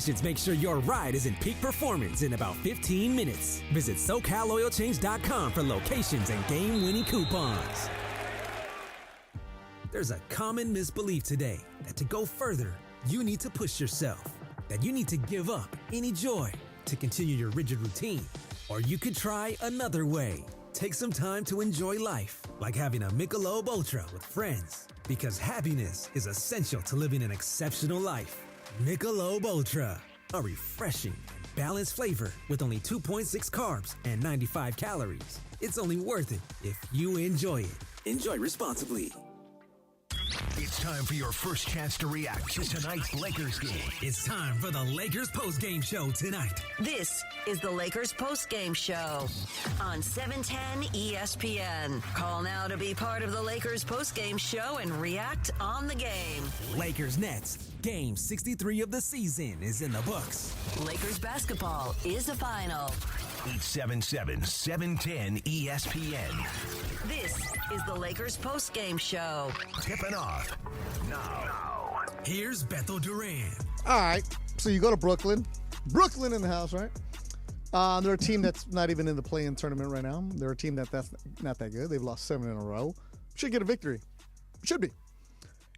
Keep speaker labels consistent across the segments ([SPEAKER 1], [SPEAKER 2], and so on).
[SPEAKER 1] locations make sure your ride is in peak performance in about 15 minutes. Visit SoCalOilChange.com for locations and game-winning coupons. There's a common misbelief today that to go further, you need to push yourself, that you need to give up any joy to continue your rigid routine. Or you could try another way. Take some time to enjoy life, like having a Michelob Ultra with friends, because happiness is essential to living an exceptional life. Michelob Ultra, a refreshing and balanced flavor with only 2.6 carbs and 95 calories. It's only worth it if you enjoy it. Enjoy responsibly.
[SPEAKER 2] It's time for your first chance to react to tonight's Lakers game.
[SPEAKER 1] It's time for the Lakers Postgame Show tonight.
[SPEAKER 3] This is the Lakers Postgame Show on 710 ESPN. Call now to be part of the Lakers Postgame Show and react on the game.
[SPEAKER 1] Lakers Nets. Game 63 of the season is in the books.
[SPEAKER 3] Lakers basketball is a final.
[SPEAKER 2] 877-710 ESPN.
[SPEAKER 3] This is the Lakers Postgame Show.
[SPEAKER 2] Tipping off now.
[SPEAKER 1] Here's Beto Duran.
[SPEAKER 4] All right, so you go to Brooklyn. Brooklyn in the house, right? They're a team that's not even in the play-in tournament right now. They're a team that's not that good. They've lost 7 in a row. Should get a victory. Should be.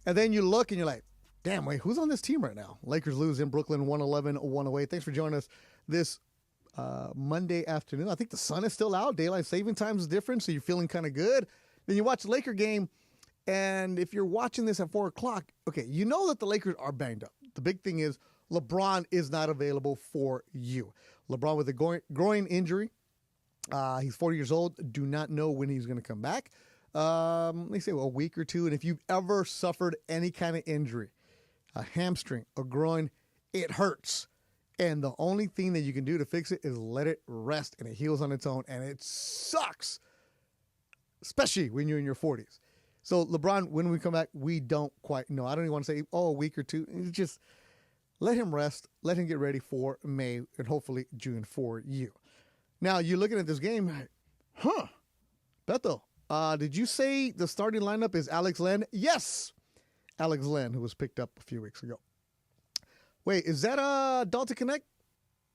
[SPEAKER 4] And then you look and you're like, damn, wait, who's on this team right now? Lakers lose in Brooklyn 111-108. Thanks for joining us this Monday afternoon. I think the sun is still out. Daylight saving time is different, so you're feeling kind of good. Then you watch the Laker game, and if you're watching this at 4 o'clock, okay, you know that the Lakers are banged up. The big thing is LeBron is not available for you. LeBron with a groin injury. He's 40 years old. Do not know when he's going to come back. They say a week or two, and if you've ever suffered any kind of injury, a hamstring, a groin, it hurts. And the only thing that you can do to fix it is let it rest, and it heals on its own, and it sucks, especially when you're in your 40s. So LeBron, when we come back, we don't quite know. I don't even want to say, a week or two. It's just let him rest, let him get ready for May and hopefully June for you. Now, you're looking at this game, Beto, did you say the starting lineup is Alex Len? Yes, Alex Len, who was picked up a few weeks ago. Wait, is that Dalton Knecht,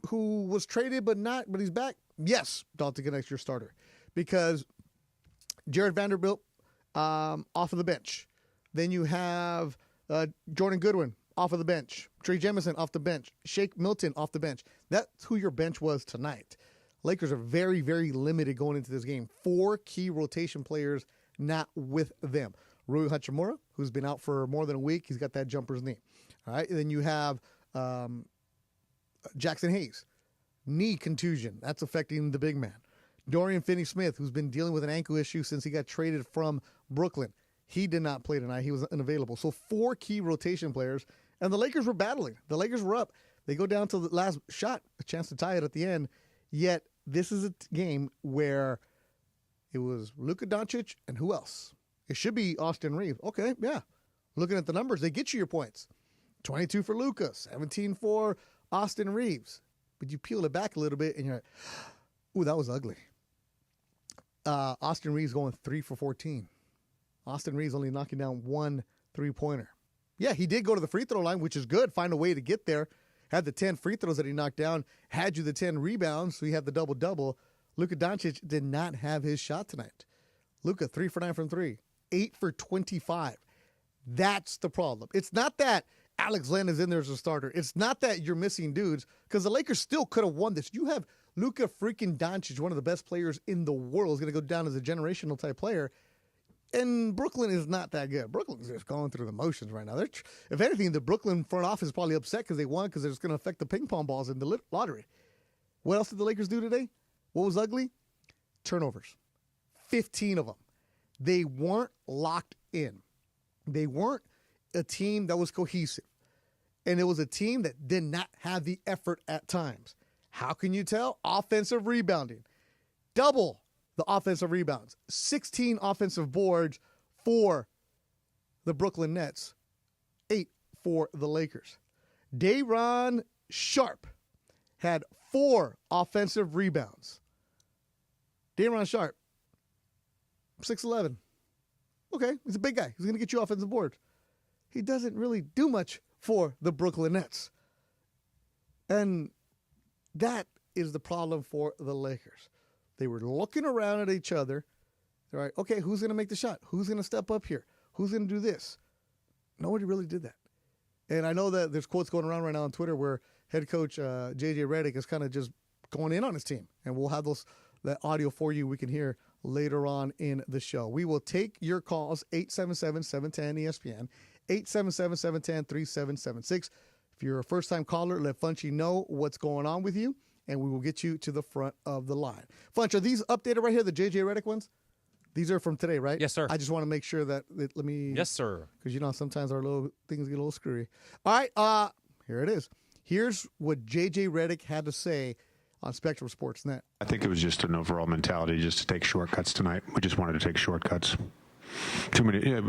[SPEAKER 4] who was traded but he's back? Yes, Dalton Knecht's your starter. Because Jared Vanderbilt off of the bench. Then you have Jordan Goodwin off of the bench. Trey Jemison off the bench. Shake Milton off the bench. That's who your bench was tonight. Lakers are very, very limited going into this game. 4 key rotation players not with them. Rui Hachimura, who's been out for more than a week. He's got that jumper's knee. All right, and then you have Jackson Hayes, knee contusion. That's affecting the big man. Dorian Finney-Smith, who's been dealing with an ankle issue since he got traded from Brooklyn. He did not play tonight. He was unavailable. So 4 key rotation players, and the Lakers were battling. The Lakers were up. They go down to the last shot, a chance to tie it at the end. Yet this is a game where it was Luka Doncic and who else? It should be Austin Reeves. Okay, yeah. Looking at the numbers, they get you your points. 22 for Luka, 17 for Austin Reeves. But you peel it back a little bit, and you're like, ooh, that was ugly. Austin Reeves going 3 for 14. Austin Reeves only knocking down 1 3-pointer. Yeah, he did go to the free throw line, which is good. Find a way to get there. Had the 10 free throws that he knocked down. Had you the 10 rebounds, so he had the double-double. Luka Doncic did not have his shot tonight. Luka, 3 for 9 from 3. 8 for 25. That's the problem. It's not that Alex Len is in there as a starter. It's not that you're missing dudes, because the Lakers still could have won this. You have Luka freaking Doncic, one of the best players in the world, is going to go down as a generational type player. And Brooklyn is not that good. Brooklyn's just going through the motions right now. If anything, the Brooklyn front office is probably upset because they won, because it's going to affect the ping pong balls in the lottery. What else did the Lakers do today? What was ugly? Turnovers. 15 of them. They weren't locked in. They weren't a team that was cohesive. And it was a team that did not have the effort at times. How can you tell? Offensive rebounding. Double the offensive rebounds. 16 offensive boards for the Brooklyn Nets. 8 for the Lakers. Day'Ron Sharpe had 4 offensive rebounds. Day'Ron Sharpe, 6'11". Okay, he's a big guy. He's going to get you offensive boards. He doesn't really do much for the Brooklyn Nets. And that is the problem for the Lakers. They were looking around at each other. They're like, okay, who's going to make the shot? Who's going to step up here? Who's going to do this? Nobody really did that. And I know that there's quotes going around right now on Twitter where head coach J.J. Redick is kind of just going in on his team. And we'll have that audio for you we can hear later on in the show. We will take your calls, 877-710-ESPN, 877-710-3776. If you're a first-time caller, let Funchy know what's going on with you, and we will get you to the front of the line. Funch, are these updated right here, the J.J. Redick ones? These are from today, right?
[SPEAKER 5] Yes, sir.
[SPEAKER 4] I just want to make sure that let me.
[SPEAKER 5] Yes, sir.
[SPEAKER 4] Because sometimes our little things get a little screwy. All right, here it is. Here's what J.J. Redick had to say on Spectrum Sportsnet.
[SPEAKER 6] I think it was just an overall mentality just to take shortcuts tonight. We just wanted to take shortcuts. Too many. Yeah,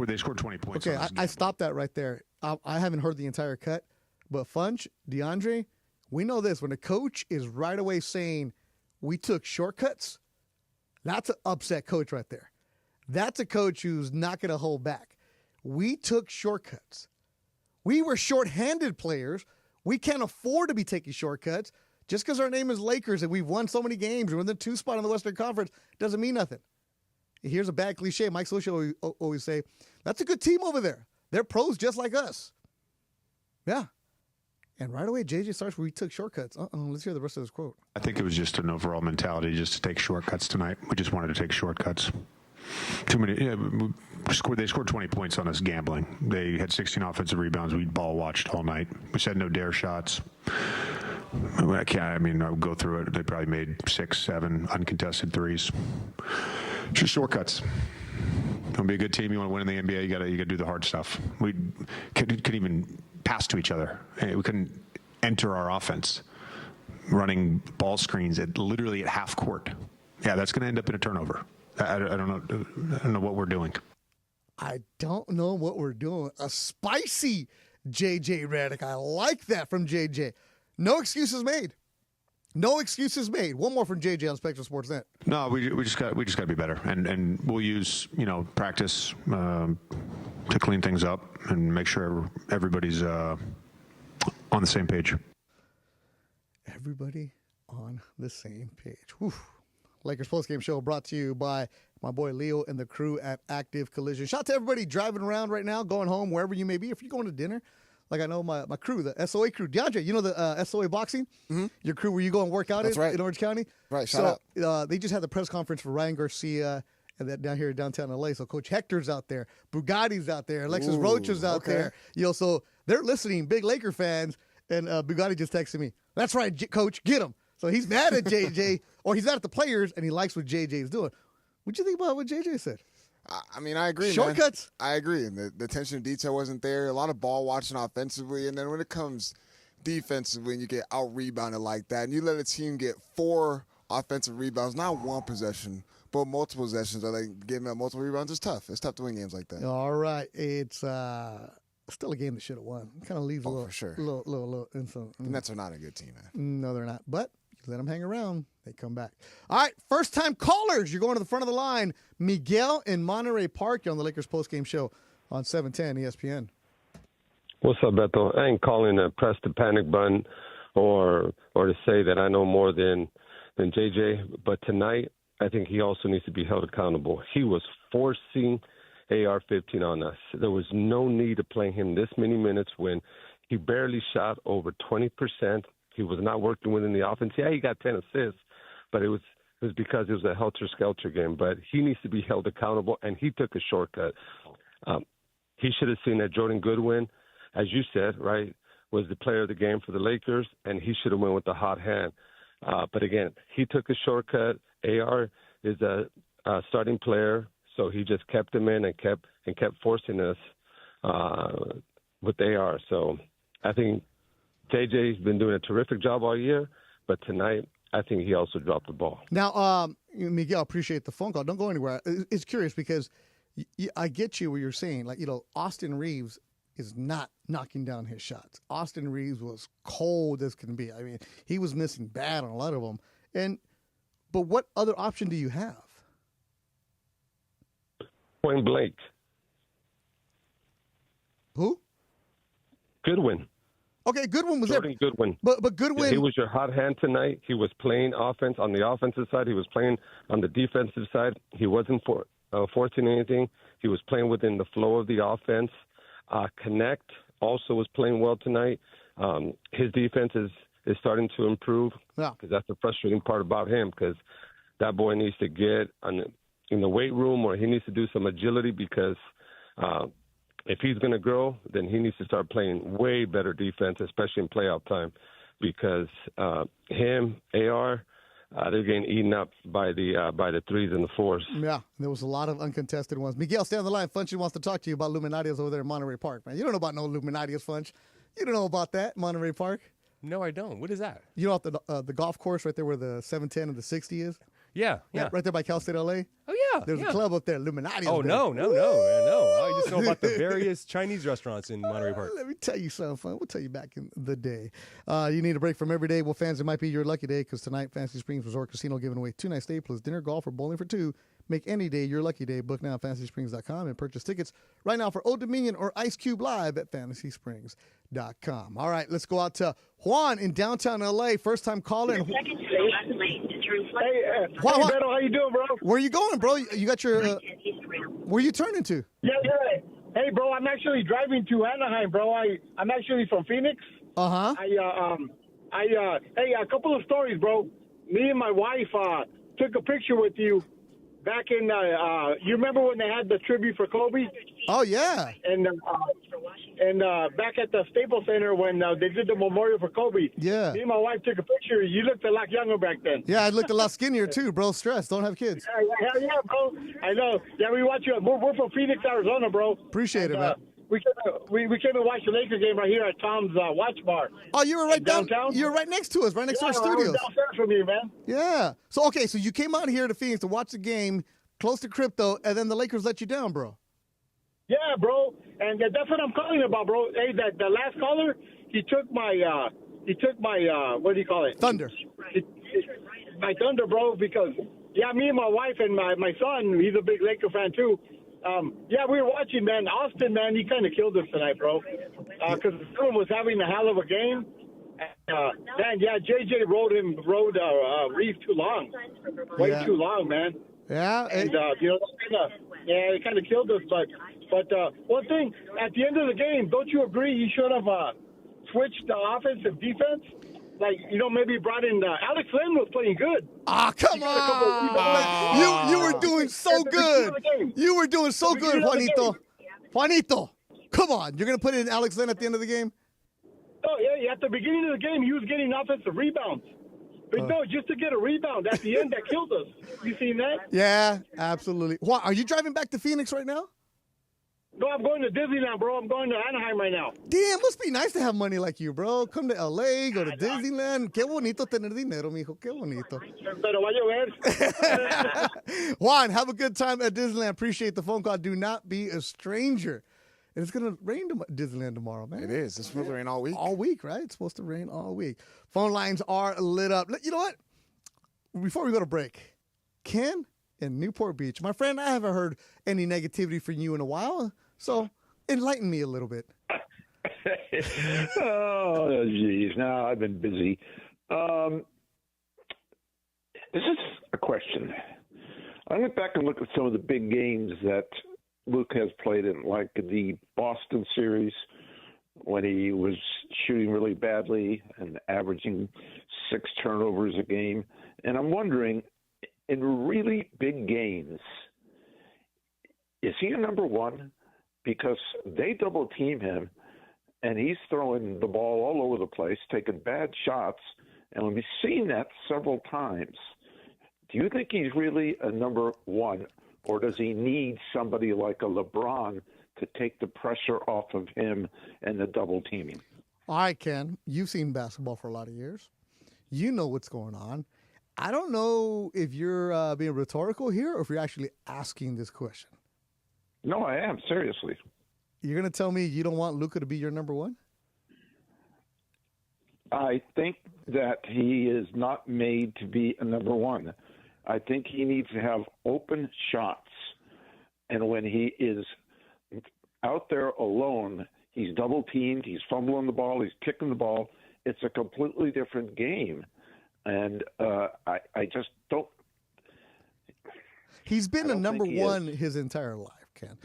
[SPEAKER 6] they scored 20 points.
[SPEAKER 4] Okay, I stopped that right there. I haven't heard the entire cut, but Funch, DeAndre, we know this. When a coach is right away saying we took shortcuts, that's an upset coach right there. That's a coach who's not going to hold back. We took shortcuts. We were shorthanded players. We can't afford to be taking shortcuts. Just because our name is Lakers and we've won so many games, we're in the 2 spot in the Western Conference, doesn't mean nothing. Here's a bad cliche. Mike Swisher always say, that's a good team over there. They're pros just like us. Yeah. And right away, JJ starts where we took shortcuts. Let's hear the rest of this quote.
[SPEAKER 6] I think it was just an overall mentality just to take shortcuts tonight. We just wanted to take shortcuts. Too many. Yeah, they scored 20 points on us gambling. They had 16 offensive rebounds. We ball watched all night. We had no dare shots. I would go through it. They probably made 6, 7 uncontested threes. Just shortcuts. You want to be a good team, you want to win in the NBA, you got to do the hard stuff. We couldn't even pass to each other. We couldn't enter our offense running ball screens literally at half court. Yeah, that's going to end up in a turnover. I don't know what we're doing.
[SPEAKER 4] I don't know what we're doing. A spicy J.J. Redick. I like that from J.J. No excuses made. No excuses made. One more from JJ on Spectrum Sportsnet.
[SPEAKER 6] No, we just got to be better, and we'll use practice to clean things up and make sure everybody's on the same page.
[SPEAKER 4] Everybody on the same page. Whew. Lakers Postgame Show brought to you by my boy Leo and the crew at Active Collision. Shout out to everybody driving around right now, going home, wherever you may be. If you're going to dinner, like I know my crew, the SOA crew. DeAndre, you know the SOA boxing? Mm-hmm. Your crew where you go and work out in Orange County?
[SPEAKER 7] Right, shout
[SPEAKER 4] out. They just had the press conference for Ryan Garcia and that down here in downtown LA. So Coach Hector's out there. Bugatti's out there. Alexis Roach is out there. So they're listening, big Laker fans. And Bugatti just texted me, that's right, Coach, get him. So he's mad at JJ, or he's mad at the players, and he likes what JJ is doing. What'd you think about what JJ said?
[SPEAKER 7] I agree,
[SPEAKER 4] Shortcuts?
[SPEAKER 7] Man. I agree. The attention to detail wasn't there. A lot of ball watching offensively. And then when it comes defensively and you get out-rebounded like that, and you let a team get 4 offensive rebounds, not one possession, but multiple possessions, or like giving up multiple rebounds, it's tough. It's tough to win games like that.
[SPEAKER 4] All right. It's still a game that should have won. Kind of leaves a little.
[SPEAKER 7] For sure.
[SPEAKER 4] Little insult.
[SPEAKER 7] The Nets are not a good team, man.
[SPEAKER 4] No, they're not. But you let them hang around, they come back. All right, first-time callers. You're going to the front of the line. Miguel in Monterey Park. You're on the Lakers postgame show on 710 ESPN.
[SPEAKER 8] What's up, Beto? I ain't calling to press the panic button or to say that I know more than JJ, but tonight I think he also needs to be held accountable. He was forcing AR-15 on us. There was no need to play him this many minutes when he barely shot over 20%. He was not working within the offense. Yeah, he got 10 assists, but it was because it was a helter-skelter game. But he needs to be held accountable, and he took a shortcut. He should have seen that Jordan Goodwin, as you said, right, was the player of the game for the Lakers, and he should have went with the hot hand. But again, he took a shortcut. AR is a starting player, so he just kept him in and kept forcing us with AR. So I think JJ's been doing a terrific job all year, but tonight I think he also dropped the ball.
[SPEAKER 4] Now, Miguel, appreciate the phone call. Don't go anywhere. It's curious because I get you what you're saying. Like, Austin Reeves is not knocking down his shots. Austin Reeves was cold as can be. I mean, he was missing bad on a lot of them. But what other option do you have?
[SPEAKER 8] Point blank.
[SPEAKER 4] Who?
[SPEAKER 8] Goodwin.
[SPEAKER 4] Okay, Goodwin was
[SPEAKER 8] Jordan
[SPEAKER 4] there.
[SPEAKER 8] Goodwin.
[SPEAKER 4] But Goodwin.
[SPEAKER 8] He was your hot hand tonight. He was playing offense on the offensive side. He was playing on the defensive side. He wasn't forcing anything. He was playing within the flow of the offense. Connect also was playing well tonight. His defense is starting to improve because that's the frustrating part about him, because that boy needs to get in the weight room, or he needs to do some agility, because if he's going to grow, then he needs to start playing way better defense, especially in playoff time, because him, AR, they're getting eaten up by the threes and the fours.
[SPEAKER 4] Yeah, there was a lot of uncontested ones. Miguel, stay on the line. Funchy wants to talk to you about Luminatios over there in Monterey Park, man. You don't know about no Luminatios, Funch. You don't know about that, Monterey Park?
[SPEAKER 5] No, I don't. What is that?
[SPEAKER 4] You know, at the golf course right there where the 710 and the 60 is?
[SPEAKER 5] Yeah.
[SPEAKER 4] Right there by Cal State LA?
[SPEAKER 5] Oh, yeah.
[SPEAKER 4] There's a club up there, Luminatios.
[SPEAKER 5] Oh, no. I just know about the various Chinese restaurants in Monterey Park.
[SPEAKER 4] Let me tell you something fun. We'll tell you back in the day. You need a break from every day. Well, fans, it might be your lucky day, because tonight, Fantasy Springs Resort Casino giving away 2 night stay plus dinner, golf, or bowling for 2. Make any day your lucky day. Book now at FantasySprings.com and purchase tickets right now for Old Dominion or Ice Cube Live at FantasySprings.com. All right, let's go out to Juan in downtown L.A. First time calling.
[SPEAKER 9] Hey, Beto, how you doing, bro?
[SPEAKER 4] Where you going, bro? You got your where you turning to?
[SPEAKER 9] Yeah. Hey, bro, I'm actually driving to Anaheim, bro. I'm actually from Phoenix.
[SPEAKER 4] Uh-huh.
[SPEAKER 9] Hey, a couple of stories, bro. Me and my wife took a picture with you back in, you remember when they had the tribute for Kobe?
[SPEAKER 4] Oh, yeah.
[SPEAKER 9] And back at the Staples Center when they did the memorial for Kobe.
[SPEAKER 4] Yeah.
[SPEAKER 9] Me and my wife took a picture. You looked a lot younger back then.
[SPEAKER 4] Yeah, I looked a lot skinnier, too, bro. Stress. Don't have kids.
[SPEAKER 9] Hell yeah, bro. I know. Yeah, we watch you. We're from Phoenix, Arizona, bro.
[SPEAKER 4] Appreciate it, man.
[SPEAKER 9] We came and watched the Lakers game right here at Tom's Watch Bar.
[SPEAKER 4] Oh, you were right
[SPEAKER 9] downtown?
[SPEAKER 4] You were right next to us, right next to our studios.
[SPEAKER 9] Downstairs from you, man.
[SPEAKER 4] Yeah. So you came out here to Phoenix to watch the game, close to crypto, and then the Lakers let you down, bro.
[SPEAKER 9] Yeah, bro. And that's what I'm calling about, bro. Hey, the last caller, he took my what do you call it?
[SPEAKER 4] Thunder.
[SPEAKER 9] My thunder, bro, because, me and my wife and my son, he's a big Laker fan, too. We were watching, man. Austin, man, he kind of killed us tonight, bro. Because the film was having a hell of a game. JJ rode Reeve too long. Way too long, man.
[SPEAKER 4] Yeah.
[SPEAKER 9] And, it kind of killed us. But one thing, at the end of the game, don't you agree you should have switched the offensive defense? Like, maybe brought in Alex Len was playing good.
[SPEAKER 4] Come on. You were doing so good. You were doing so good, Juanito. Juanito, come on. You're going to put in Alex Len at the end of the game?
[SPEAKER 9] Oh, yeah. At the beginning of the game, he was getting offensive rebounds. But no, just to get a rebound at the end, that killed us. You seen that?
[SPEAKER 4] Yeah, absolutely. What, are you driving back to Phoenix right now?
[SPEAKER 9] No, I'm going to Disneyland, bro. I'm going to Anaheim right now.
[SPEAKER 4] Damn, must be nice to have money like you, bro. Come to L.A., go to Disneyland. Qué bonito tener dinero, mijo. Qué bonito.
[SPEAKER 9] Pero vaya ver.
[SPEAKER 4] Juan, have a good time at Disneyland. Appreciate the phone call. Do not be a stranger. And it's going to rain at Disneyland tomorrow, man.
[SPEAKER 7] It is. It's supposed to rain all week.
[SPEAKER 4] All week, right? It's supposed to rain all week. Phone lines are lit up. You know what? Before we go to break, Ken in Newport Beach. My friend, I haven't heard any negativity from you in a while, so enlighten me a little bit.
[SPEAKER 10] Oh, geez. No, I've been busy. This is a question. I went back and looked at some of the big games that Luke has played in, like the Boston series when he was shooting really badly and averaging 6 turnovers a game. And I'm wondering, in really big games, is he a number one? Because they double team him, and he's throwing the ball all over the place, taking bad shots. And we've seen that several times. Do you think he's really a number one, or does he need somebody like a LeBron to take the pressure off of him and the double teaming?
[SPEAKER 4] All right, Ken, you've seen basketball for a lot of years. You know what's going on. I don't know if you're being rhetorical here or if you're actually asking this question.
[SPEAKER 10] No, I am, seriously.
[SPEAKER 4] You're going to tell me you don't want Luka to be your number one?
[SPEAKER 10] I think that he is not made to be a number one. I think he needs to have open shots. And when he is out there alone, He's double teamed. He's fumbling the ball. He's kicking the ball. It's a completely different game. And I just don't.
[SPEAKER 4] He's been a number one his entire life, Ken.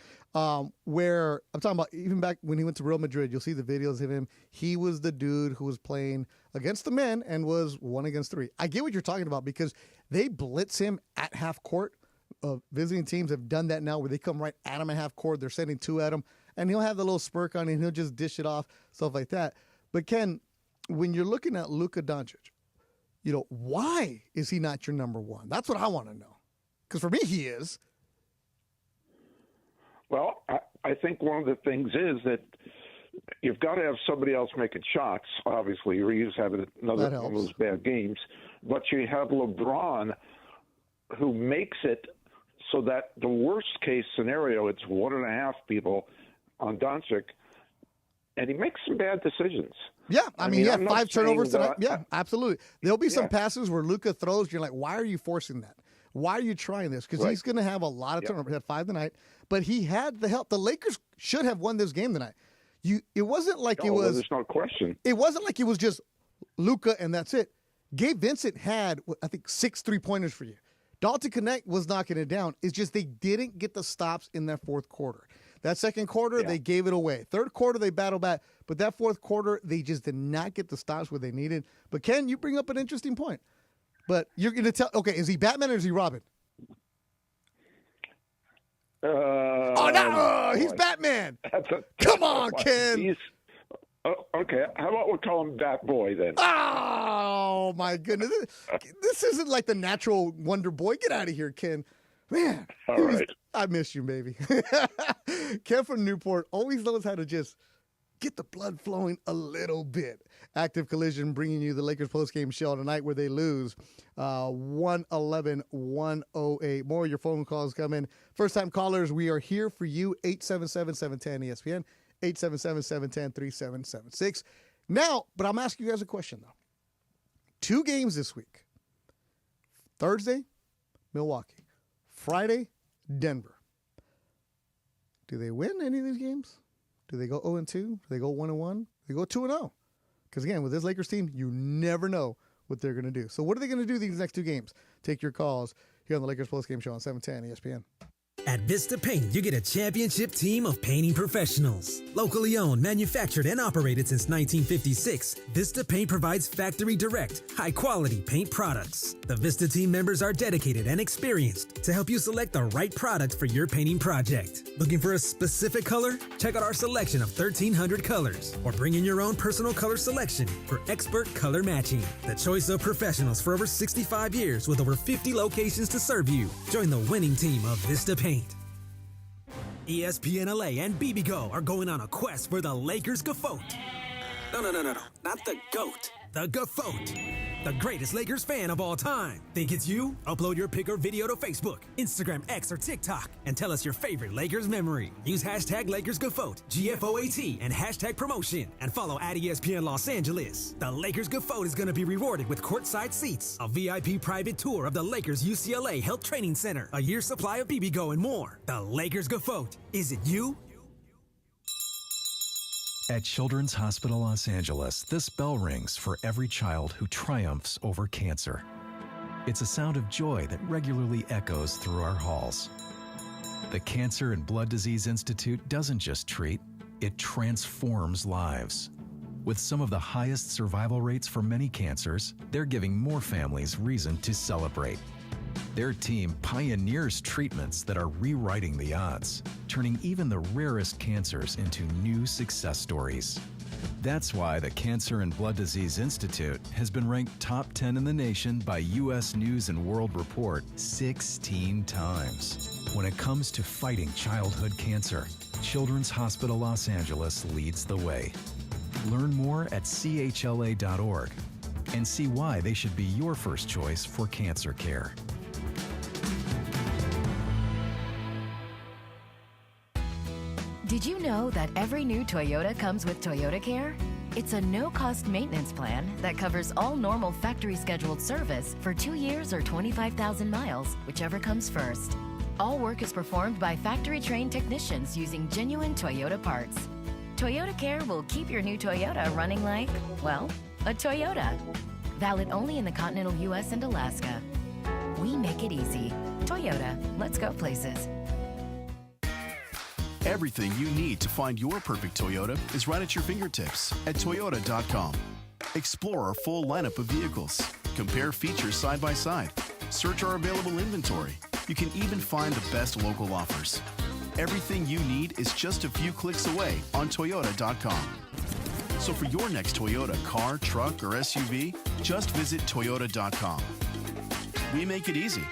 [SPEAKER 4] Where I'm talking about, even back when he went to Real Madrid, you'll see the videos of him. He was the dude who was playing against the men and was 1 against 3. I get what you're talking about because they blitz him at half court. Visiting teams have done that now where they come right at him at half court. They're sending 2 at him, and he'll have the little smirk on it, and he'll just dish it off, stuff like that. But, Ken, when you're looking at Luka Doncic, why is he not your number one? That's what I want to know. Because for me, he is.
[SPEAKER 10] Well, I think one of the things is that you've got to have somebody else making shots. Obviously, Reeves having another one of those bad games. But you have LeBron, who makes it so that the worst case scenario, it's 1.5 people on Doncic, and he makes some bad decisions.
[SPEAKER 4] Yeah, I mean, he had 5 turnovers tonight. Yeah, absolutely. There'll be some passes where Luka throws, you're like, why are you forcing that? Why are you trying this? Because he's going to have a lot of turnovers. He had 5 tonight, but he had the help. The Lakers should have won this game tonight. It wasn't like it was.
[SPEAKER 10] There's no question.
[SPEAKER 4] It wasn't like it was just Luka and that's it. Gabe Vincent had, I think, 6 3-pointers for you. Dalton Connect was knocking it down. It's just they didn't get the stops in that fourth quarter. That second quarter, they gave it away. Third quarter, they battled back. But that fourth quarter, they just did not get the stops where they needed. But, Ken, you bring up an interesting point. But you're going to tell, okay, is he Batman or is he Robin? He's Batman. Come on, Ken.
[SPEAKER 10] Okay, how about we call him Bat Boy then?
[SPEAKER 4] Oh, my goodness. This isn't like the natural Wonder Boy. Get out of here, Ken. Man.
[SPEAKER 10] All right.
[SPEAKER 4] I miss you, baby. Ken from Newport always knows how to just get the blood flowing a little bit. Active Collision bringing you the Lakers postgame show tonight where they lose 111-108. More of your phone calls come in. First-time callers, we are here for you, 877-710-ESPN. 877-710-3776. Now, but I'm asking you guys a question, though. 2 games this week. Thursday, Milwaukee. Friday, Denver. Do they win any of these games? Do they go 0-2? Do they go 1-1? Do they go 2-0? Because, again, with this Lakers team, you never know what they're going to do. So what are they going to do these next 2 games? Take your calls here on the Lakers postgame show on 710 ESPN.
[SPEAKER 1] At Vista Paint, you get a championship team of painting professionals. Locally owned, manufactured, and operated since 1956, Vista Paint provides factory direct, high-quality paint products. The Vista team members are dedicated and experienced to help you select the right product for your painting project. Looking for a specific color? Check out our selection of 1,300 colors, or bring in your own personal color selection for expert color matching. The choice of professionals for over 65 years with over 50 locations to serve you. Join the winning team of Vista Paint. ESPN LA and BBGO are going on a quest for the Lakers GOAT. No, not the GOAT. The GOAT. The greatest Lakers fan of all time. Think it's you? Upload your pic or video to Facebook, Instagram, X, or TikTok, and tell us your favorite Lakers memory. Use hashtag LakersGoat, GFOAT, and hashtag promotion, and follow at ESPN Los Angeles. The Lakers GOAT is going to be rewarded with courtside seats, a VIP private tour of the Lakers UCLA Health Training Center, a year's supply of BBGO, and more. The Lakers GOAT. Is it you?
[SPEAKER 11] At Children's Hospital Los Angeles, this bell rings for every child who triumphs over cancer. It's a sound of joy that regularly echoes through our halls. The Cancer and Blood Disease Institute doesn't just treat, it transforms lives. With some of the highest survival rates for many cancers, they're giving more families reason to celebrate. Their team pioneers treatments that are rewriting the odds, turning even the rarest cancers into new success stories. That's why the Cancer and Blood Disease Institute has been ranked top 10 in the nation by U.S. News and World Report 16 times. When it comes to fighting childhood cancer, Children's Hospital Los Angeles leads the way. Learn more at chla.org and see why they should be your first choice for cancer care.
[SPEAKER 12] Did you know that every new Toyota comes with Toyota Care? It's a no-cost maintenance plan that covers all normal factory-scheduled service for 2 years or 25,000 miles, whichever comes first. All work is performed by factory-trained technicians using genuine Toyota parts. Toyota Care will keep your new Toyota running like, well, a Toyota. Valid only in the continental U.S. and Alaska. We make it easy. Toyota, let's go places.
[SPEAKER 13] Everything you need to find your perfect Toyota is right at your fingertips at Toyota.com. Explore our full lineup of vehicles. Compare features side by side. Search our available inventory. You can even find the best local offers. Everything you need is just a few clicks away on Toyota.com. So for your next Toyota car, truck, or SUV, just visit Toyota.com. We make it easy.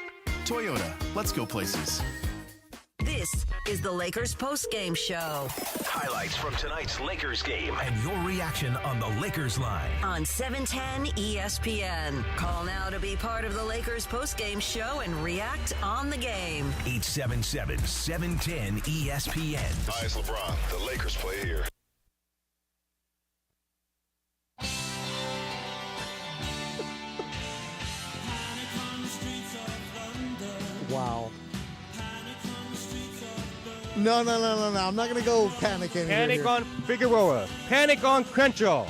[SPEAKER 13] Toyota, let's go places.
[SPEAKER 3] This is the Lakers Postgame Show.
[SPEAKER 2] Highlights from tonight's Lakers game and your reaction on the Lakers line.
[SPEAKER 3] On 710 ESPN. Call now to be part of the Lakers Postgame Show and react on the game.
[SPEAKER 2] 877-710 ESPN.
[SPEAKER 14] Hi, it's LeBron. The Lakers play here.
[SPEAKER 4] Wow. No. I'm not going to go panic anymore.
[SPEAKER 5] Panic on Figueroa. Panic on Crenshaw.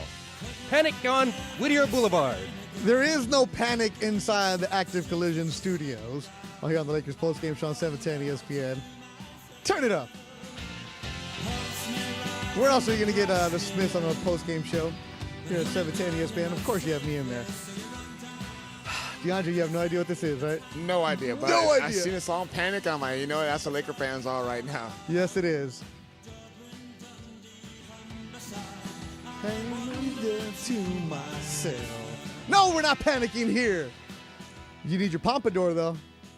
[SPEAKER 5] Panic on Whittier Boulevard.
[SPEAKER 4] There is no panic inside the Active Collision studios. Here on the Lakers postgame show on 710 ESPN. Turn it up. Where else are you going to get the Smiths on the postgame show? Here at 710 ESPN. Of course you have me in there. DeAndre, you have no idea what this is, right?
[SPEAKER 7] No idea. But
[SPEAKER 4] No idea.
[SPEAKER 7] I seen this song Panic. I'm like, that's what Laker fans are right now.
[SPEAKER 4] Yes, it is. To myself. No, we're not panicking here. You need your pompadour, though.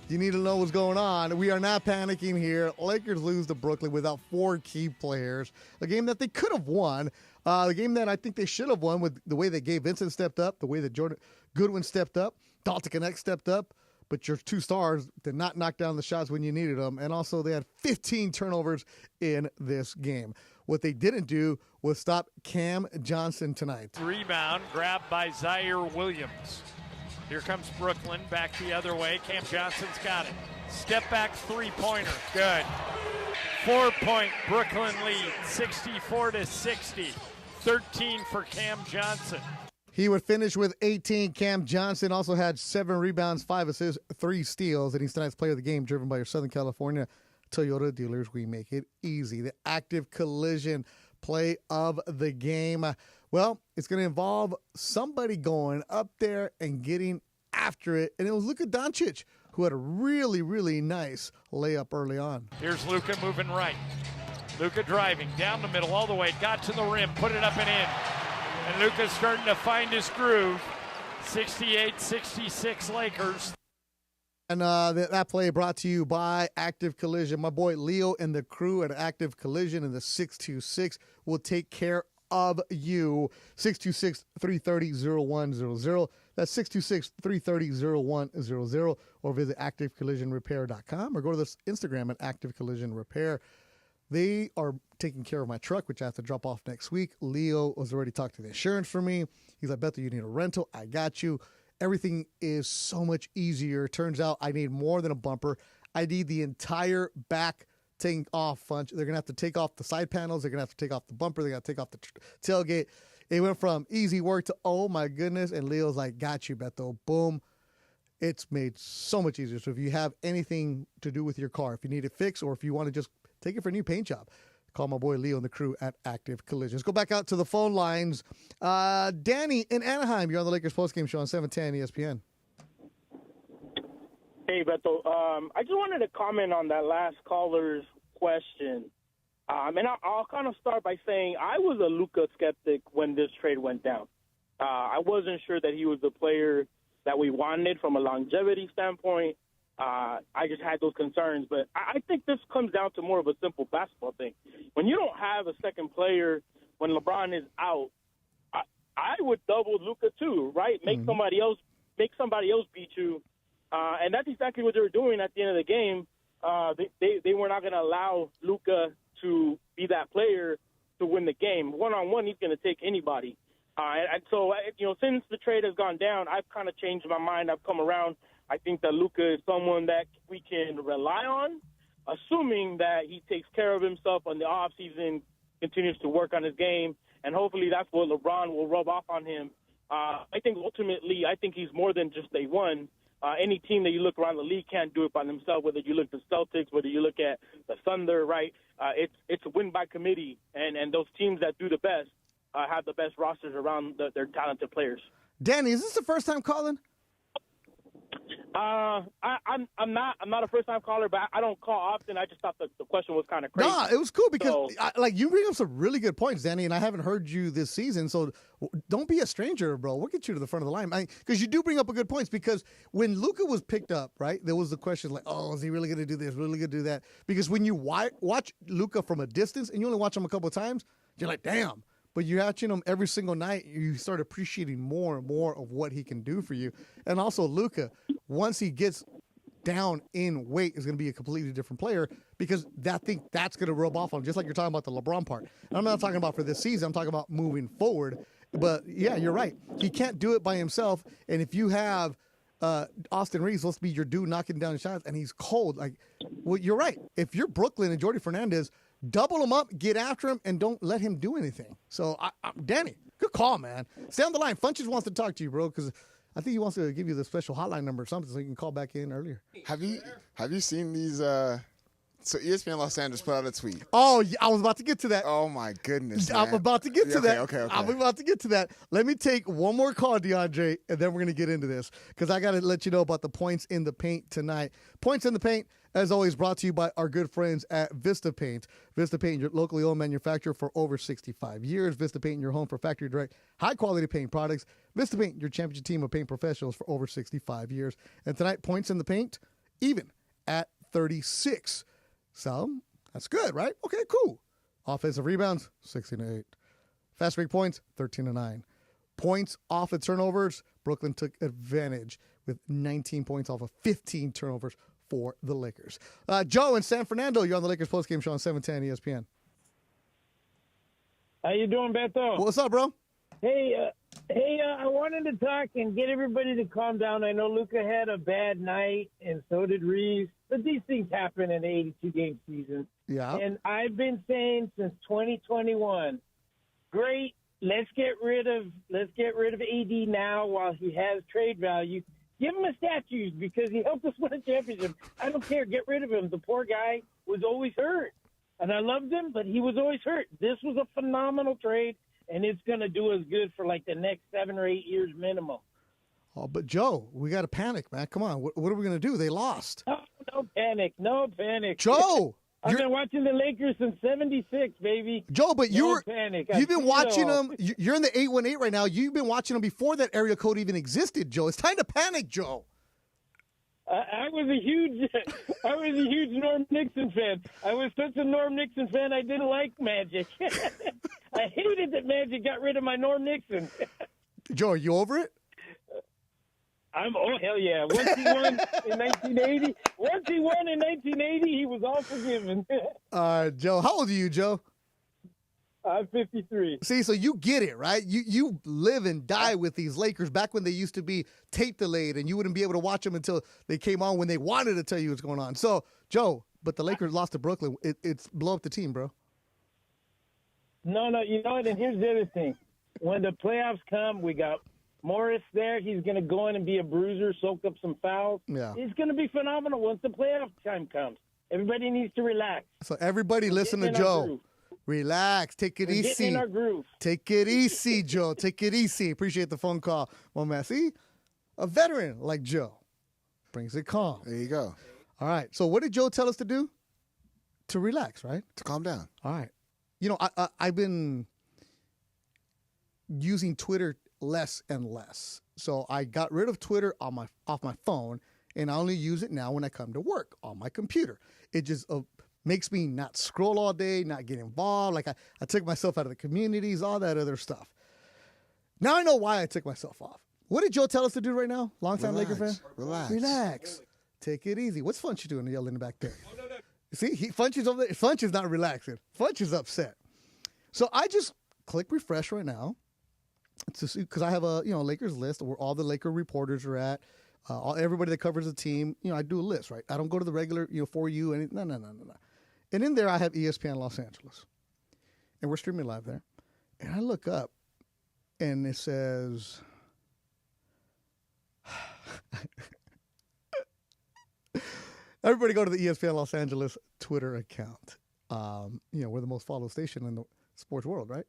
[SPEAKER 4] You need to know what's going on. We are not panicking here. Lakers lose to Brooklyn without 4 key players. A game that they could have won. The game that I think they should have won with the way that Gabe Vincent stepped up, the way that Jordan Goodwin stepped up, Dalton Connect stepped up, but your 2 stars did not knock down the shots when you needed them. And also they had 15 turnovers in this game. What they didn't do was stop Cam Johnson tonight.
[SPEAKER 15] Rebound grabbed by Zaire Williams. Here comes Brooklyn back the other way. Cam Johnson's got it. Step back 3-pointer. Good. 4-point Brooklyn lead, 64-60. 13 for Cam Johnson.
[SPEAKER 4] He would finish with 18. Cam Johnson also had 7 rebounds, 5 assists, 3 steals, and he's tonight's player of the game, driven by your Southern California Toyota dealers. We make it easy. The Active Collision play of the game. Well, it's going to involve somebody going up there and getting after it, and it was Luka Doncic who had a really, really nice layup early on.
[SPEAKER 15] Here's Luka moving right. Luka driving down the middle all the way, got to the rim, put it up and in. And Luka's starting to find his groove. 68-66 Lakers.
[SPEAKER 4] And that play brought to you by Active Collision. My boy Leo and the crew at Active Collision in the 626 will take care of you. 626-330-0100. That's 626-330-0100. Or visit activecollisionrepair.com or go to this Instagram at Active Collision Repair. They are taking care of my truck, which I have to drop off next week. Leo was already talking to the insurance for me. He's like, Beto, you need a rental. I got you. Everything is so much easier. Turns out I need more than a bumper. I need the entire back take off bunch. They're going to have to take off the side panels. They're going to have to take off the bumper. They're going to take off the tailgate. It went from easy work to, oh my goodness. And Leo's like, got you, Beto. Boom. It's made so much easier. So if you have anything to do with your car, if you need it fixed or if you want to just take it for a new paint job, call my boy Leo and the crew at Active Collision. Let's go back out to the phone lines. Danny in Anaheim, you're on the Lakers postgame show on 710 ESPN.
[SPEAKER 16] Hey, Beto. I just wanted to comment on that last caller's question. And I'll kind of start by saying I was a Luka skeptic when this trade went down. I wasn't sure that he was the player that we wanted from a longevity standpoint. I just had those concerns. But I think this comes down to more of a simple basketball thing. When you don't have a second player, when LeBron is out, I would double Luka too, right? Make somebody else beat you. And that's exactly what they were doing at the end of the game. They were not going to allow Luka to be that player to win the game. One-on-one, he's going to take anybody. And so, since the trade has gone down, I've kind of changed my mind. I've come around. I think that Luka is someone that we can rely on, assuming that he takes care of himself on the offseason, continues to work on his game, and hopefully that's what LeBron will rub off on him. I think ultimately, he's more than just a one. Any team that you look around the league can't do it by themselves, whether you look at the Celtics, whether you look at the Thunder, right? It's a win by committee, and those teams that do the best have the best rosters around their talented players.
[SPEAKER 4] Danny, is this the first time calling?
[SPEAKER 16] I'm not a first time caller, but I don't call often. I just thought the question was kind of crazy.
[SPEAKER 4] Nah, it was cool because you bring up some really good points, Danny, and I haven't heard you this season, so don't be a stranger, bro. We'll get you to the front of the line because you do bring up a good points. Because when Luka was picked up, right, there was the question like, oh, is he really going to do this? Really going to do that? Because when you watch Luka from a distance and you only watch him a couple of times, you're like, damn. But you're watching him every single night, you start appreciating more and more of what he can do for you. And also, Luka, once he gets down in weight, is going to be a completely different player because that's going to rub off on him, just like you're talking about the LeBron part. And I'm not talking about for this season. I'm talking about moving forward. But, yeah, you're right. He can't do it by himself. And if you have Austin Reeves supposed to be your dude knocking down shots, and he's cold, well, you're right. If you're Brooklyn and Jordi Fernandez, double him up, get after him, and don't let him do anything. So, Danny, good call, man. Stay on the line. Funches wants to talk to you, bro, because I think he wants to give you the special hotline number or something so you can call back in earlier.
[SPEAKER 7] Have you seen these? So ESPN Los Angeles put out a tweet.
[SPEAKER 4] Oh, yeah, I was about to get to that.
[SPEAKER 7] Oh, my goodness, man.
[SPEAKER 4] I'm about to get to that.
[SPEAKER 7] Okay.
[SPEAKER 4] I'm about to get to that. Let me take one more call, DeAndre, and then we're going to get into this because I got to let you know about the Points in the Paint tonight. Points in the Paint, as always, brought to you by our good friends at Vista Paint. Vista Paint, your locally owned manufacturer for over 65 years. Vista Paint, your home for factory direct, high-quality paint products. Vista Paint, your championship team of paint professionals for over 65 years. And tonight, Points in the Paint, even at 36. So that's good, right? Okay, cool. Offensive rebounds, 16-8. Fast break points, 13-9. Points off of turnovers, Brooklyn took advantage with 19 points off of 15 turnovers for the Lakers. Joe in San Fernando, you're on the Lakers postgame show on 710 ESPN.
[SPEAKER 17] How you doing, Beto?
[SPEAKER 4] What's up, bro?
[SPEAKER 17] Hey, I wanted to talk and get everybody to calm down. I know Luka had a bad night, and so did Reeves. But these things happen in an 82-game season.
[SPEAKER 4] Yeah.
[SPEAKER 17] And I've been saying since 2021, great, let's get rid of AD now while he has trade value. Give him a statue because he helped us win a championship. I don't care. Get rid of him. The poor guy was always hurt. And I loved him, but he was always hurt. This was a phenomenal trade, and it's going to do us good for like the next 7 or 8 years minimum.
[SPEAKER 4] Oh, but Joe, we got to panic, man. Come on. What are we going to do? They lost.
[SPEAKER 17] No panic. No panic.
[SPEAKER 4] Joe!
[SPEAKER 17] I've been watching the Lakers since '76, baby.
[SPEAKER 4] Joe, but you've been watching
[SPEAKER 17] them.
[SPEAKER 4] them. You're in the 818 right now. You've been watching them before that area code even existed, Joe. It's time to panic, Joe.
[SPEAKER 17] I was a huge Norm Nixon fan. I was such a Norm Nixon fan, I didn't like Magic. I hated that Magic got rid of my Norm Nixon.
[SPEAKER 4] Joe, are you over it?
[SPEAKER 17] Oh, hell yeah. Once he won in 1980, he was all forgiven.
[SPEAKER 4] Joe, how old are you, Joe?
[SPEAKER 17] I'm 53.
[SPEAKER 4] See, so you get it, right? You live and die with these Lakers back when they used to be tape delayed and you wouldn't be able to watch them until they came on when they wanted to tell you what's going on. So, Joe, but the Lakers lost to Brooklyn. It's blow up the team, bro.
[SPEAKER 17] No, you know what? And here's the other thing. When the playoffs come, we got Morris there. He's going to go in and be a bruiser, soak up some fouls.
[SPEAKER 4] Yeah.
[SPEAKER 17] It's going to be phenomenal once the playoff time comes. Everybody needs to relax.
[SPEAKER 4] So everybody listen to Joe. Relax. Take it easy.
[SPEAKER 17] Getting in our groove.
[SPEAKER 4] Take it easy, Joe. Take it easy. Appreciate the phone call. Well, man, see? A veteran like Joe brings it calm.
[SPEAKER 7] There you go.
[SPEAKER 4] All right. So what did Joe tell us to do? To relax, right?
[SPEAKER 7] To calm down.
[SPEAKER 4] All right. You know, I've been using Twitter less and less. So I got rid of Twitter off my phone, and I only use it now when I come to work on my computer. It just makes me not scroll all day, not get involved. Like I took myself out of the communities, all that other stuff. Now I know why I took myself off. What did Joe tell us to do right now? Longtime Laker fan? Relax. Take it easy. What's Funch doing yelling back there? See, Funch is over there. Funch is not relaxing. Funch is upset. So I just click refresh right now to see, because I have a Lakers list where all the Laker reporters are at. Everybody that covers the team, I do a list, right? I don't go to the regular, for you. No. And in there, I have ESPN Los Angeles. and we're streaming live there. And I look up, and it says, everybody go to the ESPN Los Angeles Twitter account. We're the most followed station in the sports world, right?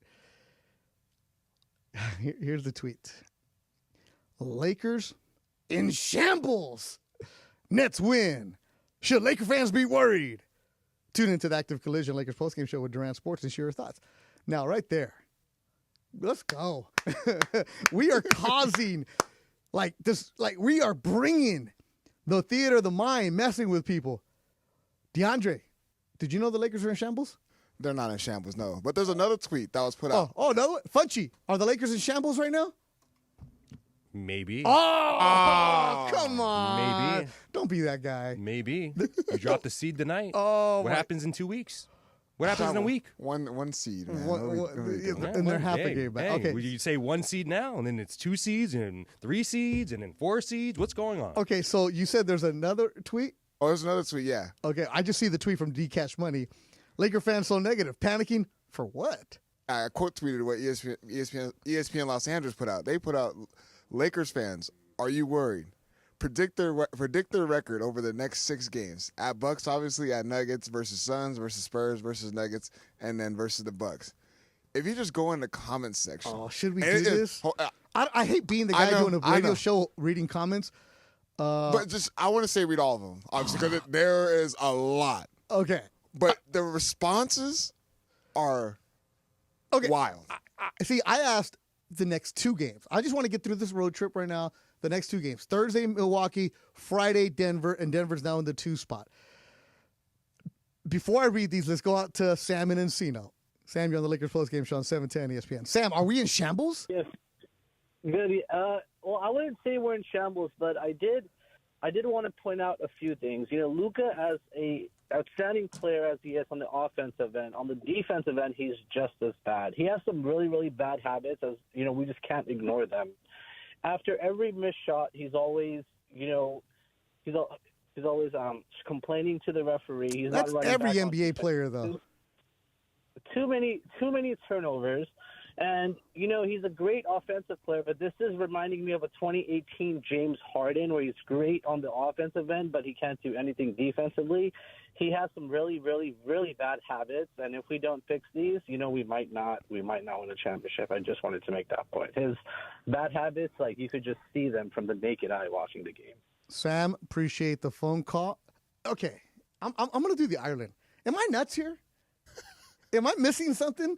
[SPEAKER 4] Here's the tweet. Lakers in shambles. Nets win. Should Laker fans be worried? Tune into the Active Collision Lakers postgame show with Durant Sports and share your thoughts. Now, right there. Let's go. We are causing we are bringing the theater of the mind, messing with people. DeAndre, did you know the Lakers are in shambles?
[SPEAKER 7] They're not in shambles, no. But there's another tweet that was put out.
[SPEAKER 4] Oh, no. Funchy, are the Lakers in shambles right now?
[SPEAKER 5] Maybe.
[SPEAKER 4] Oh, come on.
[SPEAKER 5] Maybe.
[SPEAKER 4] Don't be that guy.
[SPEAKER 5] Maybe. You dropped the seed tonight.
[SPEAKER 4] Oh,
[SPEAKER 5] what happens in 2 weeks? What happens in a week?
[SPEAKER 7] One seed, man.
[SPEAKER 4] And they're half a game back. Okay.
[SPEAKER 5] You say 1 seed now, and then it's 2 seeds, and 3 seeds, and then 4 seeds. What's going on?
[SPEAKER 4] Okay, so you said there's another tweet?
[SPEAKER 7] Oh, there's another tweet, yeah.
[SPEAKER 4] Okay, I just see the tweet from D-Cash Money. Laker fans so negative. Panicking for what?
[SPEAKER 7] I quote tweeted what ESPN Los Angeles put out. They put out, Lakers fans, are you worried? Predict their record over the next 6 games. At Bucks, obviously, at Nuggets versus Suns versus Spurs versus Nuggets, and then versus the Bucks. If you just go in the comments section.
[SPEAKER 4] Oh, should we do this? I hate being the guy doing a radio show reading comments.
[SPEAKER 7] But just, I want to say read all of them, obviously, because there is a lot.
[SPEAKER 4] Okay.
[SPEAKER 7] But the responses are wild.
[SPEAKER 4] I asked the next 2 games. I just want to get through this road trip right now. The next 2 games. Thursday, Milwaukee. Friday, Denver. And Denver's now in the 2 spot. Before I read these, let's go out to Sam and Encino. Sam, you're on the Lakers postgame show on 710 ESPN. Sam, are we in shambles?
[SPEAKER 18] Yes. Good. Well, I wouldn't say we're in shambles, but I did want to point out a few things. Luka, as a outstanding player as he is on the offensive end, on the defensive end, he's just as bad. He has some really, really bad habits, as we just can't ignore them. After every missed shot, he's always, he's always complaining to the referee. He's
[SPEAKER 4] That's
[SPEAKER 18] not running
[SPEAKER 4] every
[SPEAKER 18] back
[SPEAKER 4] NBA player, though.
[SPEAKER 18] Too many turnovers. And, he's a great offensive player, but this is reminding me of a 2018 James Harden where he's great on the offensive end, but he can't do anything defensively. He has some really, really, really bad habits, and if we don't fix these, we might not win a championship. I just wanted to make that point. His bad habits, you could just see them from the naked eye watching the game.
[SPEAKER 4] Sam, appreciate the phone call. Okay, I'm going to do the Ireland. Am I nuts here? Am I missing something?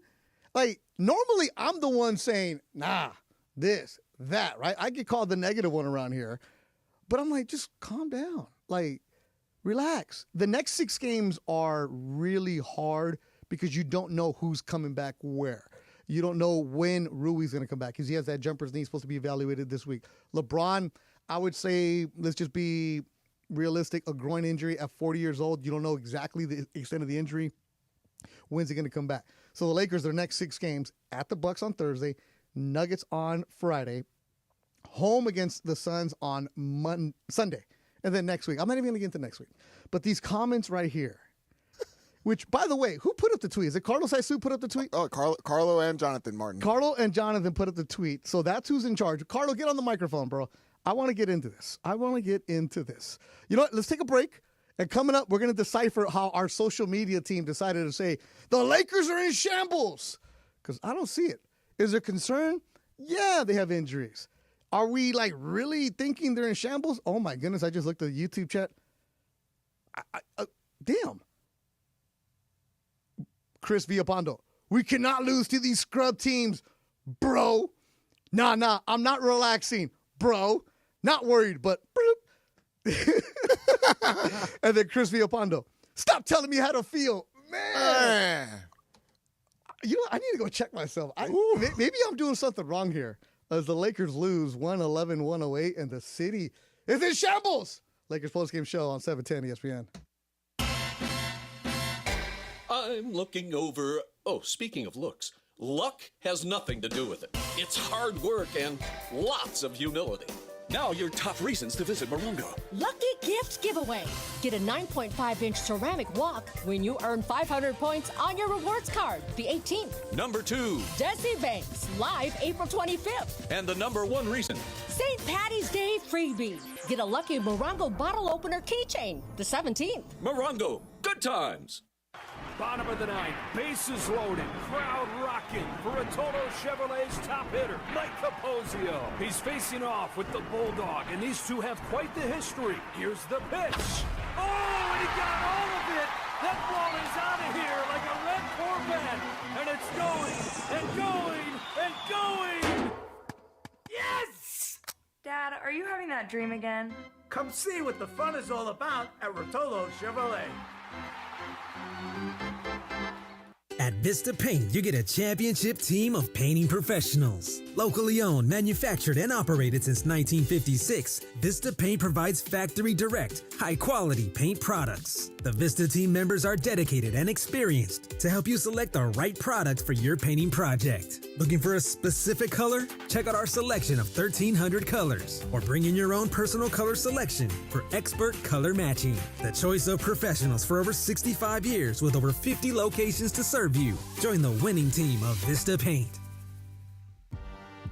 [SPEAKER 4] Normally I'm the one saying, nah, this, that, right? I get called the negative one around here. But I'm like, just calm down. Relax. The next 6 games are really hard because you don't know who's coming back where. You don't know when Rui's going to come back because he has that jumper's knee supposed to be evaluated this week. LeBron, I would say, let's just be realistic, a groin injury at 40 years old. You don't know exactly the extent of the injury. When's he going to come back? So the Lakers, their next 6 games, at the Bucks on Thursday, Nuggets on Friday, home against the Suns on Sunday, and then next week. I'm not even going to get into next week. But these comments right here, which, by the way, who put up the tweet? Is it Carlos Saisu put up the tweet?
[SPEAKER 7] Oh, Carlo and Jonathan Martin.
[SPEAKER 4] Carlo and Jonathan put up the tweet. So that's who's in charge. Carlo, get on the microphone, bro. I want to get into this. You know what? Let's take a break. And coming up, we're going to decipher how our social media team decided to say, the Lakers are in shambles. Because I don't see it. Is there concern? Yeah, they have injuries. Are we, really thinking they're in shambles? Oh, my goodness. I just looked at the YouTube chat. Damn. Chris Villapando. We cannot lose to these scrub teams, bro. Nah. I'm not relaxing, bro. Not worried, but... And then Chris Villapando, stop telling me how to feel. Man. You know, I need to go check myself. Maybe I'm doing something wrong here. As the Lakers lose 111-108 and the city is in shambles. Lakers postgame show on 710 ESPN.
[SPEAKER 19] I'm looking over. Oh, speaking of looks, luck has nothing to do with it. It's hard work and lots of humility. Now your top reasons to visit Morongo.
[SPEAKER 20] Lucky Gifts Giveaway. Get a 9.5-inch ceramic wok when you earn 500 points on your rewards card, the 18th.
[SPEAKER 19] Number 2.
[SPEAKER 20] Desi Banks, live April 25th.
[SPEAKER 19] And the number 1 reason.
[SPEAKER 20] St. Patty's Day freebie. Get a lucky Morongo bottle opener keychain, the 17th.
[SPEAKER 19] Morongo, good times.
[SPEAKER 21] Bottom of the ninth, bases loaded, crowd rocking for Rotolo Chevrolet's top hitter, Mike Capozio. He's facing off with the Bulldog, and these two have quite the history. Here's the pitch. Oh, and he got all of it. That ball is out of here like a red Corvette, and it's going and going and going.
[SPEAKER 22] Yes! Dad, are you having that dream again?
[SPEAKER 23] Come see what the fun is all about at Rotolo Chevrolet.
[SPEAKER 1] At Vista Paint, you get a championship team of painting professionals. Locally owned, manufactured, and operated since 1956, Vista Paint provides factory direct, high-quality paint products. The Vista team members are dedicated and experienced to help you select the right product for your painting project. Looking for a specific color? Check out our selection of 1,300 colors, or bring in your own personal color selection for expert color matching. The choice of professionals for over 65 years with over 50 locations to serve you. Join the winning team of Vista Paint.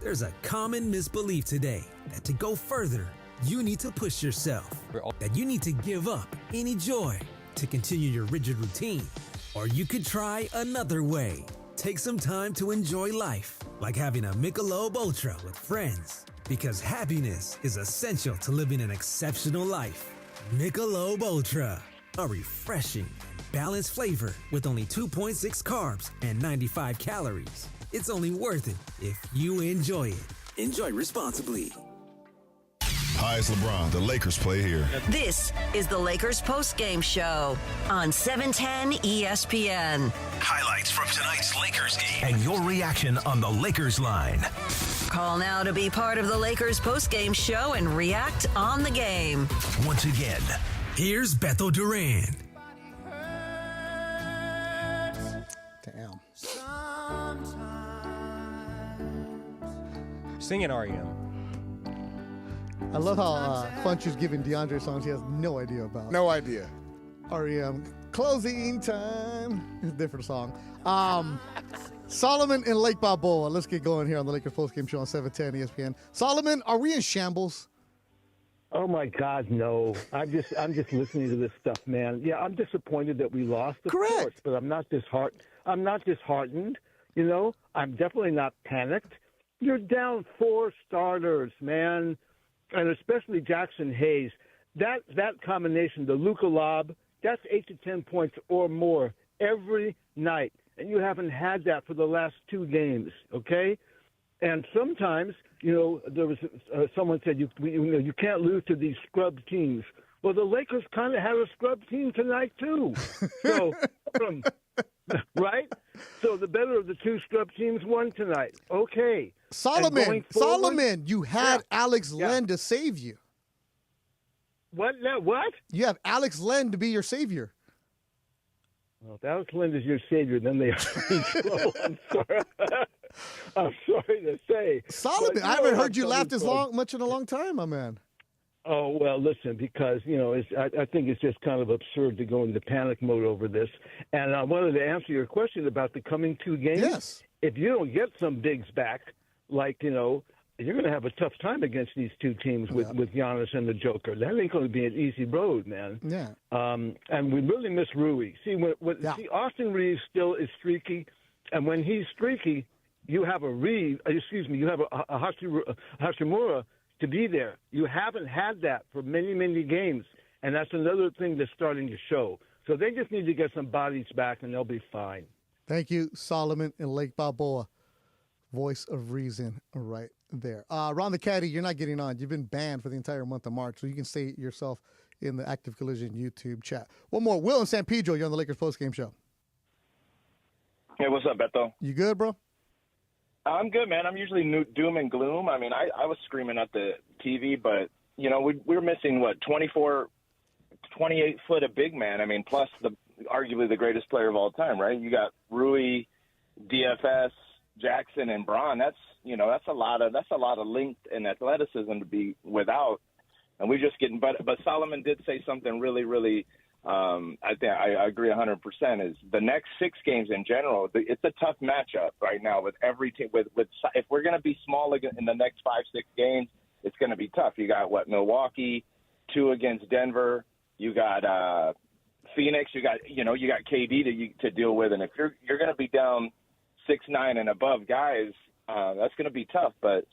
[SPEAKER 1] There's a common misbelief today that to go further, you need to push yourself, that you need to give up any joy to continue your rigid routine, or you could try another way. Take some time to enjoy life, like having a Michelob Ultra with friends, because happiness is essential to living an exceptional life. Michelob Ultra, a refreshing and balanced flavor with only 2.6 carbs and 95 calories. It's only worth it if you enjoy it. Enjoy responsibly.
[SPEAKER 14] Hi, it's LeBron. The Lakers play here.
[SPEAKER 3] This is the Lakers Postgame Show on 710 ESPN.
[SPEAKER 2] Highlights from tonight's Lakers game and your reaction on the Lakers line.
[SPEAKER 3] Call now to be part of the Lakers Postgame Show and react on the game.
[SPEAKER 2] Once again,
[SPEAKER 1] here's Beto Duran.
[SPEAKER 4] Damn.
[SPEAKER 5] Sing it, REM.
[SPEAKER 4] I love how Funch is giving DeAndre songs he has no idea about.
[SPEAKER 7] No idea.
[SPEAKER 4] REM. Closing time. It's a different song. Solomon and Lake Balboa. Let's get going here on the Lakers postgame show on 710 ESPN. Solomon, are we in shambles?
[SPEAKER 24] Oh my God, no! I'm just listening to this stuff, man. Yeah, I'm disappointed that we lost, of course, but I'm not disheartened. You know, I'm definitely not panicked. You're down 4 starters, man, and especially Jackson Hayes. That combination, the Luka lob, that's 8 to 10 points or more every night, and you haven't had that for the last 2 games. Okay. And sometimes, you know, there was someone said you can't lose to these scrub teams. Well, the Lakers kind of had a scrub team tonight too. So, right? So the better of the 2 scrub teams won tonight. Okay.
[SPEAKER 4] Solomon, you had Alex Len to save you.
[SPEAKER 24] What?
[SPEAKER 4] You have Alex Len to be your savior.
[SPEAKER 24] Well, if Alex Len is your savior, then they are slow. I'm sorry. I'm sorry to say.
[SPEAKER 4] Solomon, I haven't heard you laugh this much in a long time, my man.
[SPEAKER 24] Oh, well, listen, because, you know, I think it's just kind of absurd to go into panic mode over this. And I wanted to answer your question about the coming 2 games.
[SPEAKER 4] Yes.
[SPEAKER 24] If you don't get some bigs back, like, you know, you're going to have a tough time against these 2 teams with Giannis and the Joker. That ain't going to be an easy road, man.
[SPEAKER 4] Yeah.
[SPEAKER 24] And we really miss Rui. See, Austin Reeves still is streaky, and when he's streaky, you have a Hachimura to be there. You haven't had that for many, many games, and that's another thing that's starting to show. So they just need to get some bodies back, and they'll be fine.
[SPEAKER 4] Thank you, Solomon and Lake Balboa. Voice of reason right there. Ron the Caddy, you're not getting on. You've been banned for the entire month of March, so you can say it yourself in the Active Collision YouTube chat. One more. Will and San Pedro, you're on the Lakers postgame show.
[SPEAKER 25] Hey, what's up, Beto?
[SPEAKER 4] You good, bro?
[SPEAKER 25] I'm good, man. I'm usually doom and gloom. I mean, I was screaming at the TV, but, you know, we're missing, 28-foot a big man. I mean, plus arguably the greatest player of all time, right? You got Rui, DFS, Jackson and Braun, that's a lot of length and athleticism to be without. And we just getting, but Solomon did say something really, really. I think I agree 100%. Is the next 6 games in general? It's a tough matchup right now with every team. With if we're going to be small in the next 5-6 games, it's going to be tough. You got Milwaukee, 2 against Denver. You got Phoenix. You got KD to deal with. And if you're going to be down 6-9 and above guys, that's going to be tough. But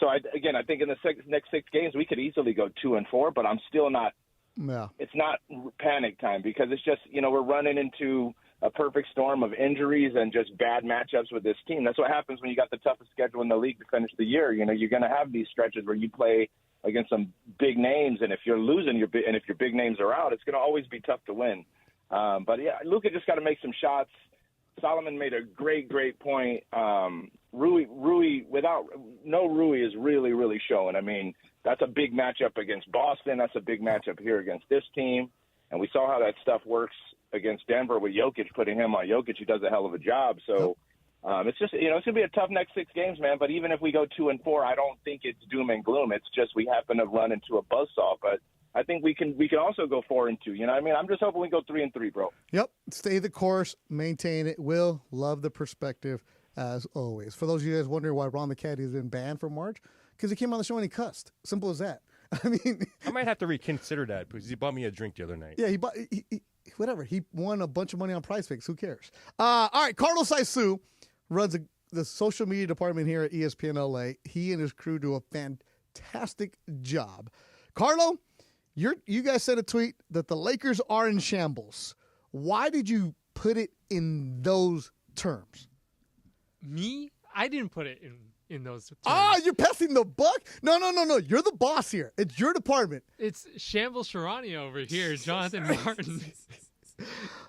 [SPEAKER 25] so I think in the next 6 games we could easily go 2-4. But I'm still not.
[SPEAKER 4] Yeah.
[SPEAKER 25] It's not panic time because it's just, we're running into a perfect storm of injuries and just bad matchups with this team. That's what happens when you got the toughest schedule in the league to finish the year. You're going to have these stretches where you play against some big names, and if you're losing and if your big names are out, it's going to always be tough to win. But yeah, Luka just got to make some shots. Solomon made a great point. Rui without no Rui is really, really showing. I mean, that's a big matchup against Boston. That's a big matchup here against this team. And we saw how that stuff works against Denver with Jokic, putting him on Jokic. He does a hell of a job. So it's just, it's going to be a tough next 6 games, man. But even if we go 2-4, I don't think it's doom and gloom. It's just we happen to run into a buzzsaw. But I think we can also go 4-2. You know what I mean? I'm just hoping we go 3-3, bro.
[SPEAKER 4] Yep. Stay the course. Maintain it. Will, love the perspective as always. For those of you guys wondering why Ron the Caddy has been banned from March, because he came on the show and he cussed. Simple as that. I mean,
[SPEAKER 5] I might have to reconsider that because he bought me a drink the other night.
[SPEAKER 4] Yeah, whatever. He won a bunch of money on Prize Picks. Who cares? All right, Carlos Saisu runs the social media department here at ESPN LA. He and his crew do a fantastic job. Carlo, you guys sent a tweet that the Lakers are in shambles. Why did you put it in those terms?
[SPEAKER 6] Me? I didn't put it in those terms.
[SPEAKER 4] Ah, you're passing the buck? No. You're the boss here. It's your department.
[SPEAKER 6] It's Shambles Sharani over here, Jonathan Martin.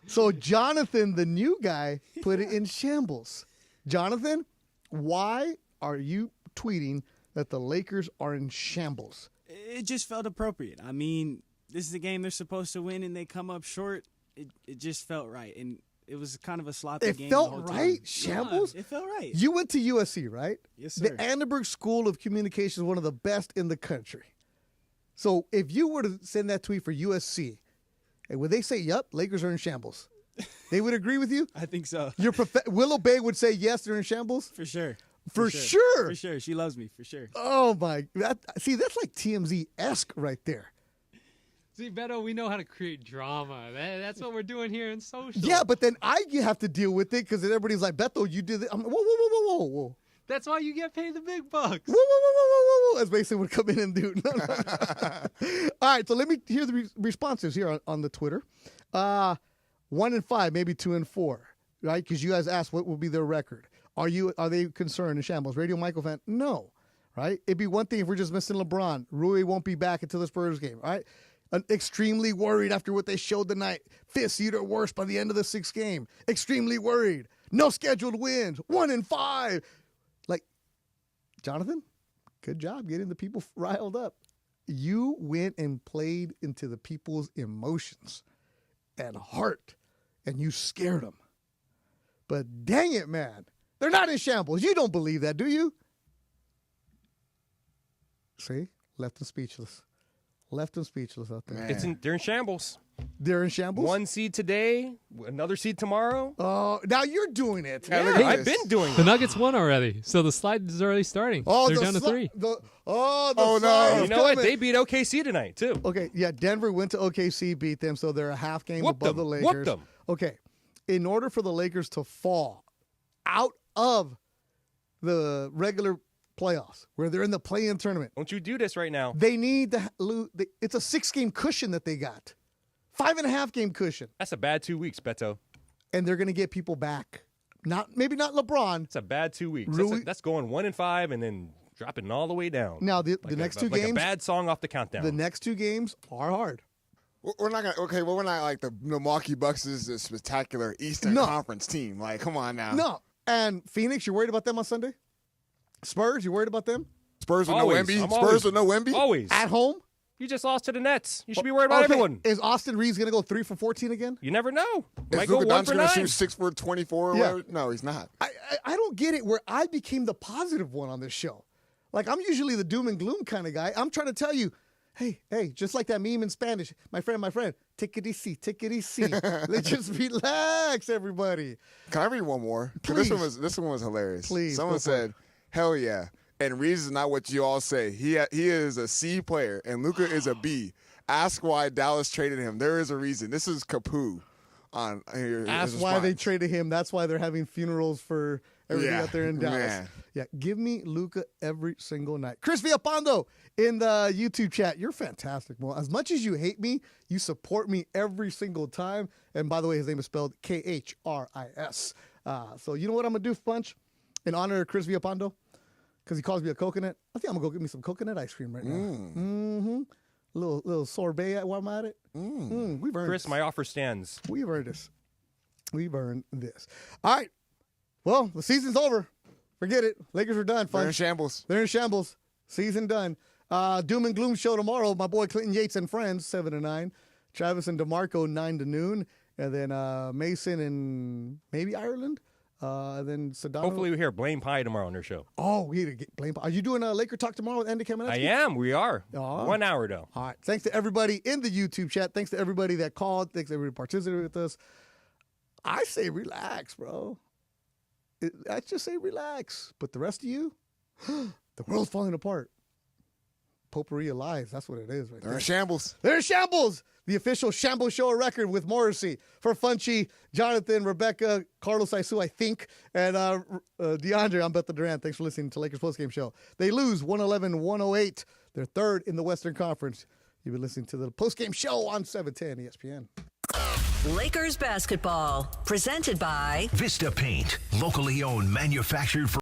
[SPEAKER 4] So Jonathan, the new guy, put it in shambles. Jonathan, why are you tweeting that the Lakers are in shambles?
[SPEAKER 8] It just felt appropriate. I mean, this is a game they're supposed to win, and they come up short. It just felt right. And it was kind of a sloppy game.
[SPEAKER 4] It felt right? Shambles?
[SPEAKER 8] Yeah, it felt right.
[SPEAKER 4] You went to USC, right?
[SPEAKER 8] Yes, sir.
[SPEAKER 4] The Annenberg School of Communication is one of the best in the country. So if you were to send that tweet for USC, and would they say, yep, Lakers are in shambles? They would agree with you?
[SPEAKER 8] I think so.
[SPEAKER 4] Willow Bay would say, yes, they're in shambles?
[SPEAKER 8] For sure.
[SPEAKER 4] For sure.
[SPEAKER 8] For sure. She loves me, for sure.
[SPEAKER 4] Oh, my. That's like TMZ-esque right there.
[SPEAKER 6] See, Beto, we know how to create drama. That's what we're doing here in social.
[SPEAKER 4] Yeah, but then I have to deal with it because everybody's like, Beto, you did it. I'm like, whoa.
[SPEAKER 6] That's why you get paid the big bucks.
[SPEAKER 4] Whoa. As Mason would come in and do. No. All right, so let me hear the responses here on the Twitter. 1-5, maybe 2-4, right? Because you guys asked what will be their record. Are they concerned in shambles? Radio Michael fan, no, right? It'd be one thing if we're just missing LeBron. Rui won't be back until the Spurs game, right? Extremely worried after what they showed tonight. 5th seed or worse by the end of the 6th game. Extremely worried. No scheduled wins. 1-5. Like, Jonathan, good job getting the people riled up. You went and played into the people's emotions and heart, and you scared them. But dang it, man. They're not in shambles. You don't believe that, do you? See? Left them speechless. Left them speechless out there.
[SPEAKER 5] They're in shambles.
[SPEAKER 4] They're in shambles?
[SPEAKER 5] 1 seed today, another seed tomorrow.
[SPEAKER 4] Oh, now you're doing it.
[SPEAKER 5] Yeah. Hey, I've been doing it.
[SPEAKER 6] The Nuggets won already, so the slide is already starting. Oh, they're down to 3.
[SPEAKER 5] No. You know what? They beat OKC tonight, too.
[SPEAKER 4] Okay, yeah, Denver went to OKC, beat them, so they're a half game above the Lakers.
[SPEAKER 5] Whooped them.
[SPEAKER 4] Okay, in order for the Lakers to fall out of the regular playoffs, where they're in the play-in tournament.
[SPEAKER 5] Don't you do this right now.
[SPEAKER 4] They need to lose. It's a 6-game cushion that they got. 5.5-game cushion.
[SPEAKER 5] That's a bad 2 weeks, Beto.
[SPEAKER 4] And they're going to get people back. Maybe not LeBron.
[SPEAKER 5] It's a bad 2 weeks. That's going 1-5 and then dropping all the way down.
[SPEAKER 4] Now, the next two games.
[SPEAKER 5] Like a bad song off the countdown.
[SPEAKER 4] The next 2 games are hard.
[SPEAKER 7] We're not gonna. Okay, well, we're not like the Milwaukee Bucks is a spectacular Eastern Conference team. Like, come on now.
[SPEAKER 4] No. And Phoenix, you're worried about them on Sunday? Spurs, you worried about them?
[SPEAKER 7] Spurs with no Wemby? Spurs with no Wemby?
[SPEAKER 5] Always.
[SPEAKER 4] At home?
[SPEAKER 5] You just lost to the Nets. You should be worried about everyone.
[SPEAKER 4] Is Austin Reeves going to go 3 for 14 again?
[SPEAKER 5] You never know.
[SPEAKER 7] Is
[SPEAKER 5] Might go
[SPEAKER 7] Luka
[SPEAKER 5] 1
[SPEAKER 7] Doncic
[SPEAKER 5] for
[SPEAKER 7] going to
[SPEAKER 5] 9.
[SPEAKER 7] shoot 6 for 24 or whatever? No, he's not.
[SPEAKER 4] I don't get it where I became the positive one on this show. Like, I'm usually the doom and gloom kind of guy. I'm trying to tell you, hey, just like that meme in Spanish, my friend, take it easy. Let's just relax, everybody.
[SPEAKER 7] Can I read one more?
[SPEAKER 4] Please.
[SPEAKER 7] This one was hilarious.
[SPEAKER 4] Please.
[SPEAKER 7] Someone said, hell yeah. And Reeves is not what you all say. He is a C player, and Luka is a B. Ask why Dallas traded him. There is a reason. This is Kapu.
[SPEAKER 4] Ask why they traded him. That's why they're having funerals for everything out there in Dallas.
[SPEAKER 7] Man.
[SPEAKER 4] Yeah, give me Luka every single night. Chris Villapando in the YouTube chat. You're fantastic, Mo. As much as you hate me, you support me every single time. And by the way, his name is spelled Khris. So you know what I'm going to do, Punch, in honor of Chris Villapando? Because he calls me a coconut. I think I'm going to go get me some coconut ice cream right now. Mm-hmm. Little sorbet while I'm at it. We've earned
[SPEAKER 5] Chris,
[SPEAKER 4] this.
[SPEAKER 5] my offer stands.
[SPEAKER 4] We've earned this. All right. Well, the season's over. Forget it. Lakers are done.
[SPEAKER 7] They're in shambles.
[SPEAKER 4] Season done. Doom and Gloom show tomorrow. My boy Clinton Yates and friends, 7 to 9. Travis and DeMarco, 9 to noon. And then Mason and maybe Ireland. And then Sedano.
[SPEAKER 5] Hopefully we hear Blame Pie tomorrow on their show.
[SPEAKER 4] Oh, we need to get Blame Pie. Are you doing a Laker Talk tomorrow with Andy Kamenetsky?
[SPEAKER 5] I am. We are.
[SPEAKER 4] 1
[SPEAKER 5] hour, though.
[SPEAKER 4] All right. Thanks to everybody in the YouTube chat. Thanks to everybody that called. Thanks to everybody who participated with us. I say relax, bro. I just say relax. But the rest of you, the world's falling apart. Potpourri of lies. That's what it is right there.
[SPEAKER 7] They're in shambles.
[SPEAKER 4] They're in shambles. The official Shambles Show record with Morrissey, for Funchy, Jonathan, Rebecca, Carlos Isu, I think, and DeAndre. I'm Bethel Durant. Thanks for listening to Lakers Postgame Show. They lose 111-108. They're third in the Western Conference. You've been listening to the Postgame Show on 710 ESPN.
[SPEAKER 3] Lakers basketball, presented by
[SPEAKER 2] Vista Paint, locally owned, manufactured for